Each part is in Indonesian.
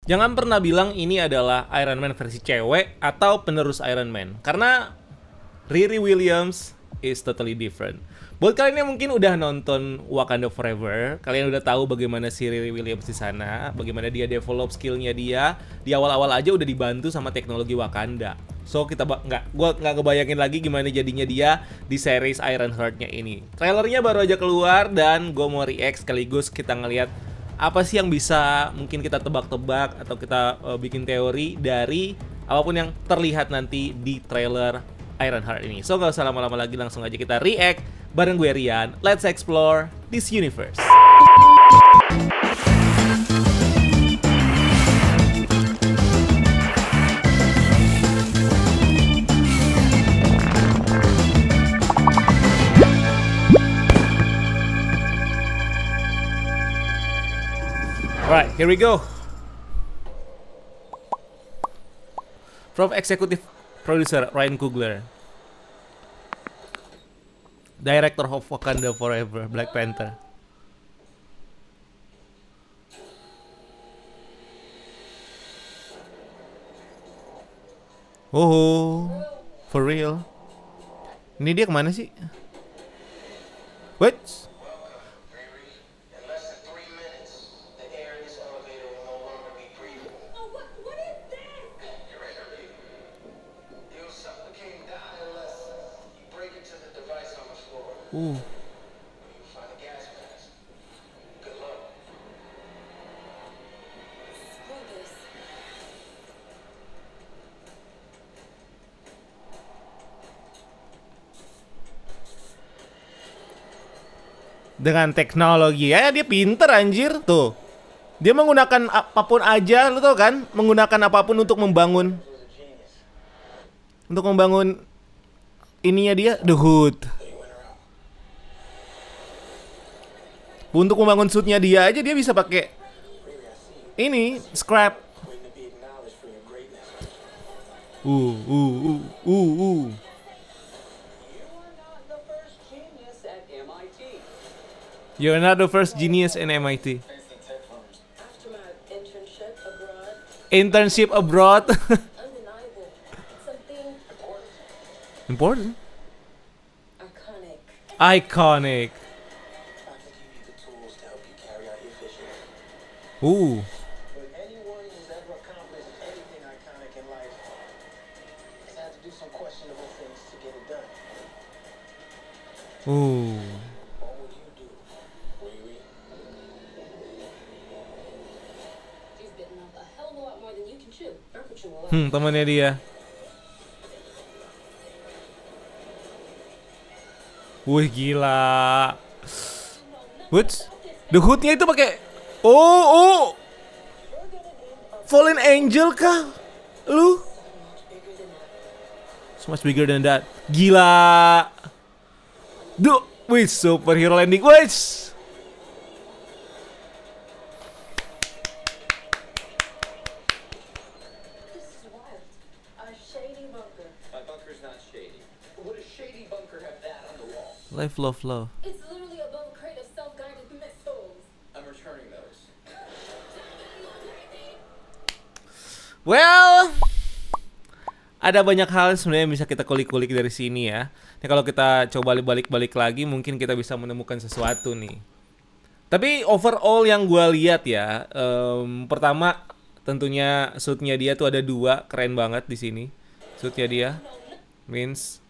Jangan pernah bilang ini adalah Iron Man versi cewek atau penerus Iron Man, karena Riri Williams is totally different. Buat kalian yang mungkin udah nonton Wakanda Forever, kalian udah tahu bagaimana si Riri Williams di sana, bagaimana dia develop skillnya dia. Di awal-awal aja udah dibantu sama teknologi Wakanda. So gua nggak kebayangin lagi gimana jadinya dia di series Ironheart-nya ini. Trailernya baru aja keluar dan gue mau react sekaligus kita ngeliat apa sih yang bisa mungkin kita tebak-tebak atau kita bikin teori dari apapun yang terlihat nanti di trailer Ironheart ini. So gak usah lama-lama lagi, langsung aja kita react bareng gue Rian. Let's explore this universe. Alright, here we go. From executive producer Ryan Coogler, director of Wakanda Forever, Black Panther. Oh, for real. Ini dia kemana sih? What? Dengan teknologi ya, dia pinter anjir tuh. Dia menggunakan apapun aja, lu tau kan? Menggunakan apapun untuk membangun ininya dia, the hood. Untuk membangun suitnya dia aja dia bisa pakai ini scrap. You're not the first genius in MIT. Internship abroad. Important. Iconic. Ooh. Ooh. Temannya dia. Wih gila. What? The hoodnya itu pakai Fallen Angel kah? Lu? So much bigger than that. Gila. Duh, wih superhero landing. Wih. Life, love. It's literally a bulk crate of self-guided missiles. I'm returning those. Well, ada banyak hal sebenarnya yang bisa kita kulik-kulik dari sini ya. Nah, kalau kita coba balik-balik lagi, mungkin kita bisa menemukan sesuatu nih. Tapi overall yang gue lihat ya, pertama tentunya suitnya dia tuh ada dua, keren banget di sini. Suitnya dia, means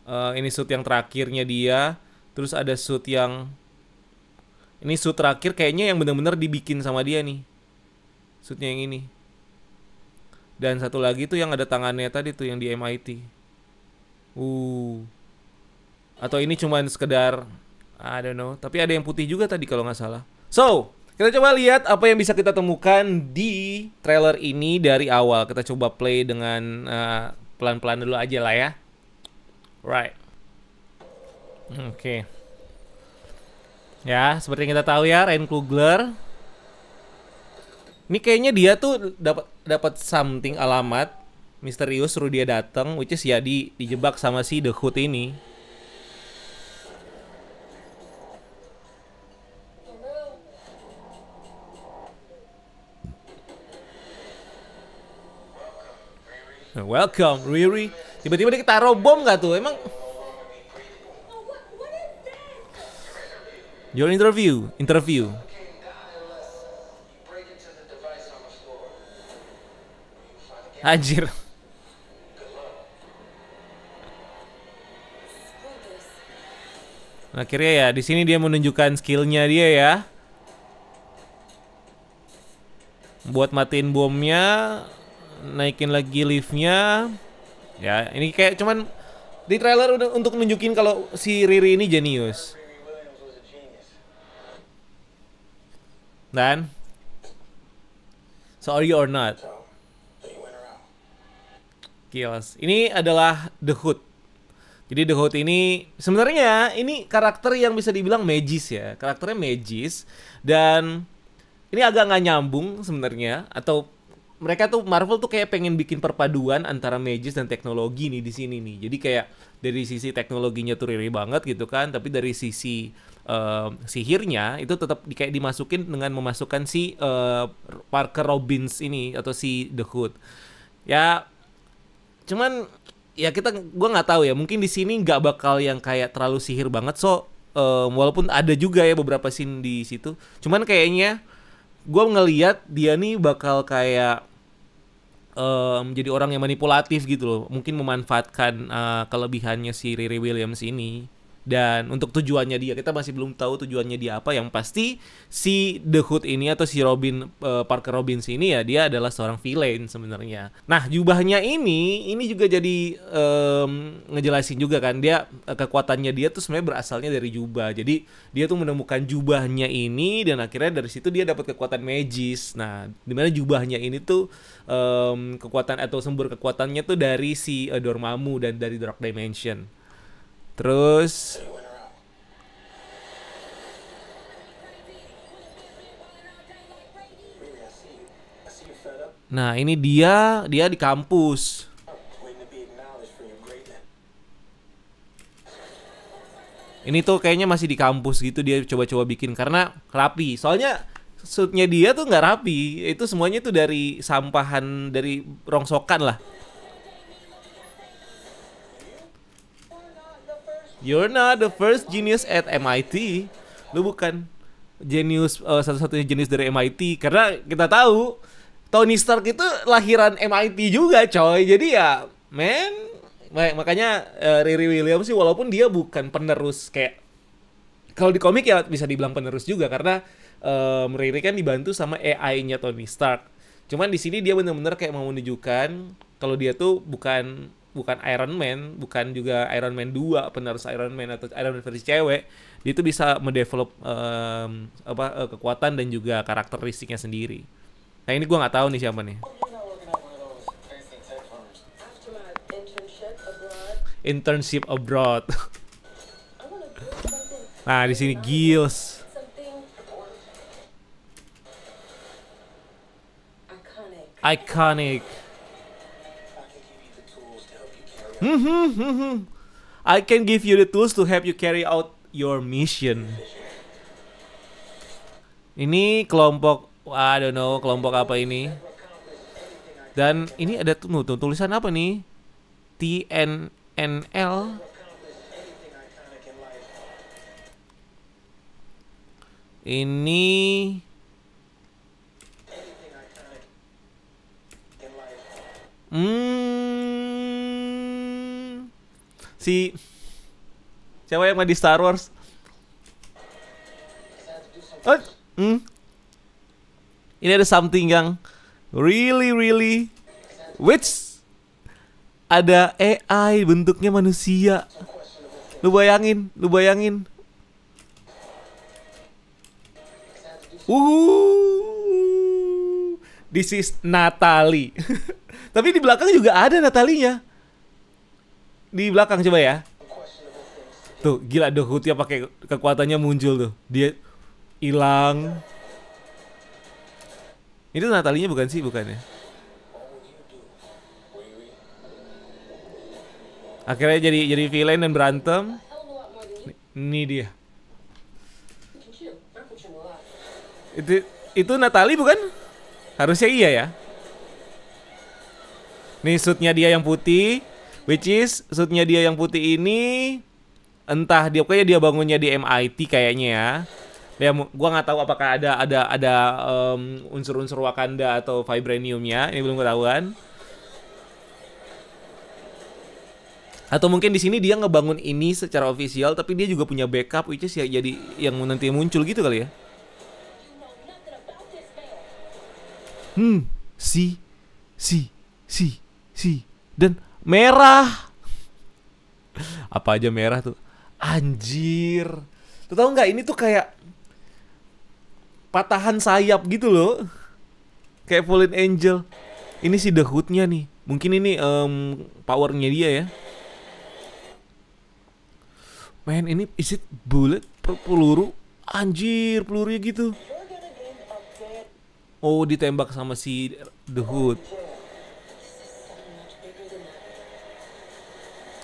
ini suit yang terakhirnya dia. Terus ada suit yang ini suit terakhir kayaknya yang benar-benar dibikin sama dia nih. Suitnya yang ini. Dan satu lagi tuh yang ada tangannya tadi tuh yang di MIT. Atau ini cuman sekedar I don't know, tapi ada yang putih juga tadi kalau nggak salah. So, kita coba lihat apa yang bisa kita temukan di trailer ini dari awal. Kita coba play dengan pelan-pelan dulu aja lah ya. Right. Oke. Ya, seperti yang kita tahu ya, Ryan Coogler. Ini kayaknya dia tuh dapat something, alamat misterius, suruh dia datang, which is ya dijebak sama si The Hood ini. Welcome, Riri. Tiba-tiba dia taruh bom nggak tuh? Emang your interview. Anjir. Akhirnya ya di sini dia menunjukkan skillnya dia ya. Buat matiin bomnya, naikin lagi liftnya. Ya, ini kayak cuman di trailer untuk nunjukin kalau si Riri ini jenius. Dan so are you or not? Kios. Ini adalah The Hood. Jadi The Hood ini sebenarnya ini karakter yang bisa dibilang magis ya. Karakternya magis dan ini agak nggak nyambung sebenarnya, atau mereka tuh Marvel tuh kayak pengen bikin perpaduan antara magis dan teknologi nih di sini nih. Jadi kayak dari sisi teknologinya tuh riri banget gitu kan, tapi dari sisi sihirnya itu tetap kayak dimasukin dengan memasukkan si Parker Robbins ini atau si The Hood. Ya cuman ya gua nggak tahu ya, mungkin di sini nggak bakal yang kayak terlalu sihir banget, walaupun ada juga ya beberapa scene di situ. Cuman kayaknya gue ngelihat dia nih bakal kayak jadi orang yang manipulatif gitu loh. Mungkin memanfaatkan kelebihannya si Riri Williams ini. Dan untuk tujuannya dia, kita masih belum tahu tujuannya dia apa. Yang pasti si The Hood ini atau si Parker Robbins ini ya, dia adalah seorang villain sebenarnya. Nah jubahnya ini juga jadi ngejelasin juga kan, dia kekuatannya dia tuh sebenarnya berasalnya dari jubah. Jadi dia tuh menemukan jubahnya ini dan akhirnya dari situ dia dapat kekuatan magis. Nah dimana jubahnya ini tuh kekuatan atau sumber kekuatannya tuh dari si Dormammu dan dari Dark Dimension. Terus nah ini dia di kampus. Ini tuh kayaknya masih di kampus gitu, dia coba-coba bikin karena rapi. Soalnya suitnya dia tuh nggak rapi. Itu semuanya tuh dari sampahan, dari rongsokan lah. You're not the first genius at MIT. Lu bukan genius satu-satunya genius dari MIT. Karena kita tahu Tony Stark itu lahiran MIT juga coy. Jadi ya makanya Riri Williams sih walaupun dia bukan penerus kayak, kalau di komik ya bisa dibilang penerus juga karena Riri kan dibantu sama AI-nya Tony Stark. Cuman di sini dia benar-benar kayak mau menunjukkan kalau dia tuh bukan Iron Man, bukan juga Iron Man 2 penerus Iron Man atau Iron Man versi cewek. Dia tuh bisa mendevelop kekuatan dan juga karakteristiknya sendiri. Nah ini gue nggak tahu nih siapa nih. Internship abroad. Nah di sini Giles. Iconic. I can give you the tools to help you carry out your mission. Ini kelompok, I don't know, kelompok apa ini? Dan ini ada tulisan apa nih? TNNL. Ini siapa yang main di Star Wars? Ini ada something yang really which ada AI bentuknya manusia. Lu bayangin. This is Natalie. Tapi di belakang juga ada Natalinya. Di belakang coba ya. Tuh, gila The Hood ya pakai kekuatannya muncul tuh. Dia hilang. Itu Natalinya bukan sih, bukan ya? Akhirnya jadi villain dan berantem. Ini dia. Itu Natalie bukan? Harusnya iya ya. Nih suitnya dia yang putih, which is suitnya dia yang putih ini entah dia kayaknya dia bangunnya di MIT kayaknya ya. Gua nggak tahu apakah ada unsur-unsur Wakanda atau vibraniumnya, ini belum ketahuan. Atau mungkin di sini dia ngebangun ini secara official, tapi dia juga punya backup, which is ya jadi yang nanti muncul gitu kali ya. Si dan merah. Apa aja merah tuh? Anjir. Tuh tahu nggak ini tuh kayak patahan sayap gitu loh. Kayak Fallen Angel. Ini si The Hood-nya nih. Mungkin ini powernya dia ya. Man, ini is it bullet peluru? Anjir, pelurunya gitu. Oh, ditembak sama si The Hood.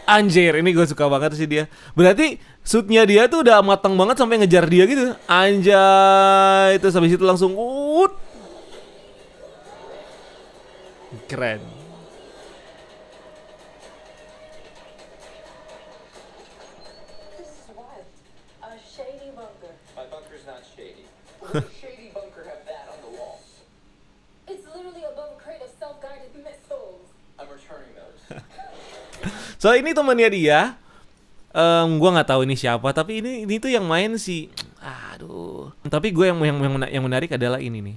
Anjir, ini gue suka banget sih dia. Berarti shootnya dia tuh udah matang banget sampai ngejar dia gitu. Anjay, itu habis itu langsung keren. This is wild. A shady bunker. My bunker's not shady. What shady bunker have that on the wall? It's literally above a crate of self-guided missiles. I'm returning those. So ini temannya dia. Gue nggak tahu ini siapa, tapi ini tuh yang main si, aduh. Tapi gue yang menarik adalah ini nih.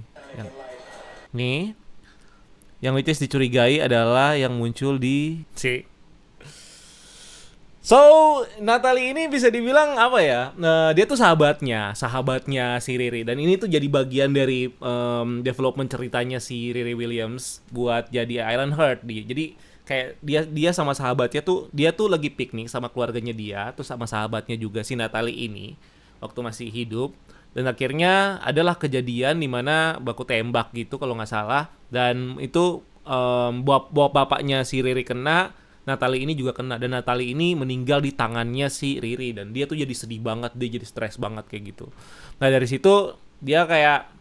Yang which is dicurigai adalah yang muncul di C. So Natalie ini bisa dibilang apa ya? Dia tuh sahabatnya si Riri, dan ini tuh jadi bagian dari development ceritanya si Riri Williams buat jadi Ironheart dia. Jadi kayak dia sama sahabatnya tuh, dia tuh lagi piknik sama keluarganya dia, terus sama sahabatnya juga si Natalie ini waktu masih hidup, dan akhirnya adalah kejadian di mana baku tembak gitu kalau nggak salah, dan itu bapaknya si Riri kena, Natalie ini juga kena, dan Natalie ini meninggal di tangannya si Riri, dan dia tuh jadi sedih banget, dia jadi stres banget kayak gitu. Nah dari situ dia kayak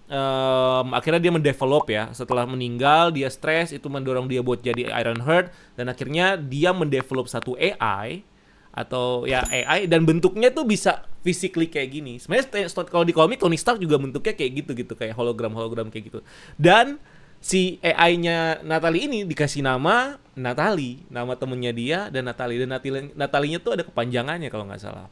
akhirnya dia mendevelop ya, setelah meninggal dia stres, itu mendorong dia buat jadi Ironheart, dan akhirnya dia mendevelop satu AI atau ya AI, dan bentuknya tuh bisa physically kayak gini. Sebenarnya kalau di komik Tony Stark juga bentuknya kayak gitu gitu, kayak hologram kayak gitu. Dan si AI-nya Natalie ini dikasih nama Natalie, nama temennya dia, dan Natalie-nya tuh ada kepanjangannya kalau nggak salah.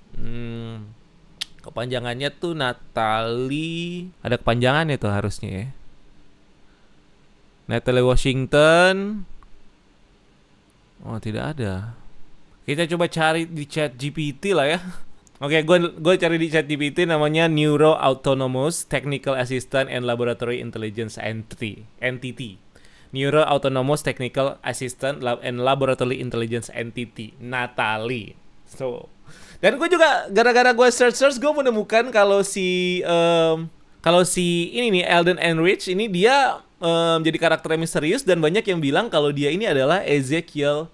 Kepanjangannya tuh Natalie, ada kepanjangannya tuh harusnya ya. Natalie Washington. Oh, tidak ada. Kita coba cari di chat GPT lah ya. Oke, gue cari di chat GPT, namanya Neuro Autonomous Technical Assistant and Laboratory Intelligence Entity. Neuro Autonomous Technical Assistant and Laboratory Intelligence Entity, Natalie. So, dan gue juga gara-gara gue search gue menemukan kalau si ini nih Alden Ehrenreich ini dia jadi karakter yang misterius, dan banyak yang bilang kalau dia ini adalah Ezekiel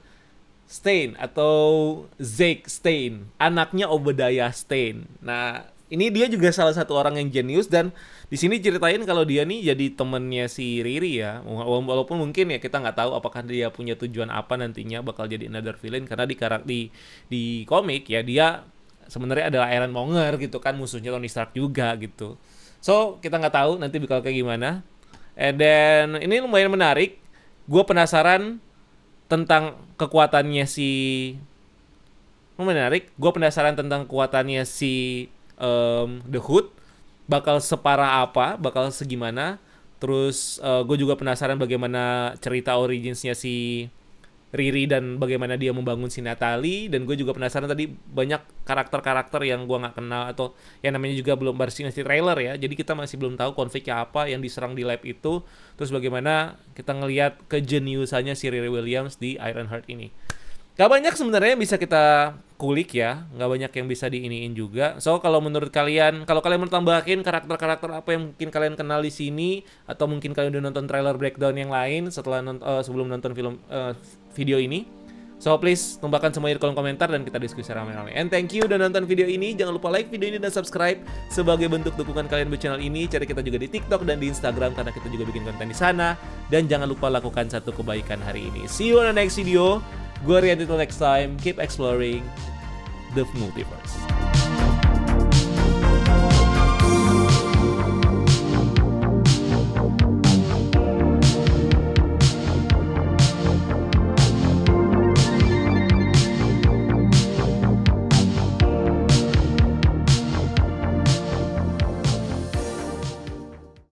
Stein atau Zeke Stein, anaknya Obadiah Stein. Nah, ini dia juga salah satu orang yang jenius, dan di sini ceritain kalau dia nih jadi temennya si Riri ya. Walaupun mungkin ya kita nggak tahu apakah dia punya tujuan apa nantinya bakal jadi another villain, karena di komik ya dia sebenarnya adalah Ironmonger gitu kan, musuhnya Tony Stark juga gitu. So kita nggak tahu nanti bakal kayak gimana. And then ini lumayan menarik. Gue penasaran tentang kekuatannya tentang kekuatannya si The Hood, bakal separah apa, bakal segimana. Terus gue juga penasaran bagaimana cerita originsnya si Riri dan bagaimana dia membangun si Natalie. Dan gue juga penasaran tadi banyak karakter-karakter yang gue nggak kenal, atau yang namanya juga belum masih trailer ya, jadi kita masih belum tahu konfliknya apa yang diserang di lab itu. Terus bagaimana kita ngelihat kejeniusannya si Riri Williams di Ironheart ini. Gak banyak sebenarnya yang bisa kita kulik ya, gak banyak yang bisa diiniin juga. So kalau menurut kalian, kalau kalian mau tambahin karakter-karakter apa yang mungkin kalian kenal di sini, atau mungkin kalian udah nonton trailer breakdown yang lain setelah sebelum nonton video ini, So please tumpahkan semuanya di kolom komentar dan kita diskusi ramai-ramai. And thank you udah nonton video ini. Jangan lupa like video ini dan subscribe sebagai bentuk dukungan kalian buat channel ini. Cari kita juga di TikTok dan di Instagram karena kita juga bikin konten di sana. Dan jangan lupa lakukan satu kebaikan hari ini. See you on the next video. Gue Rian, until next time. Keep exploring the multiverse.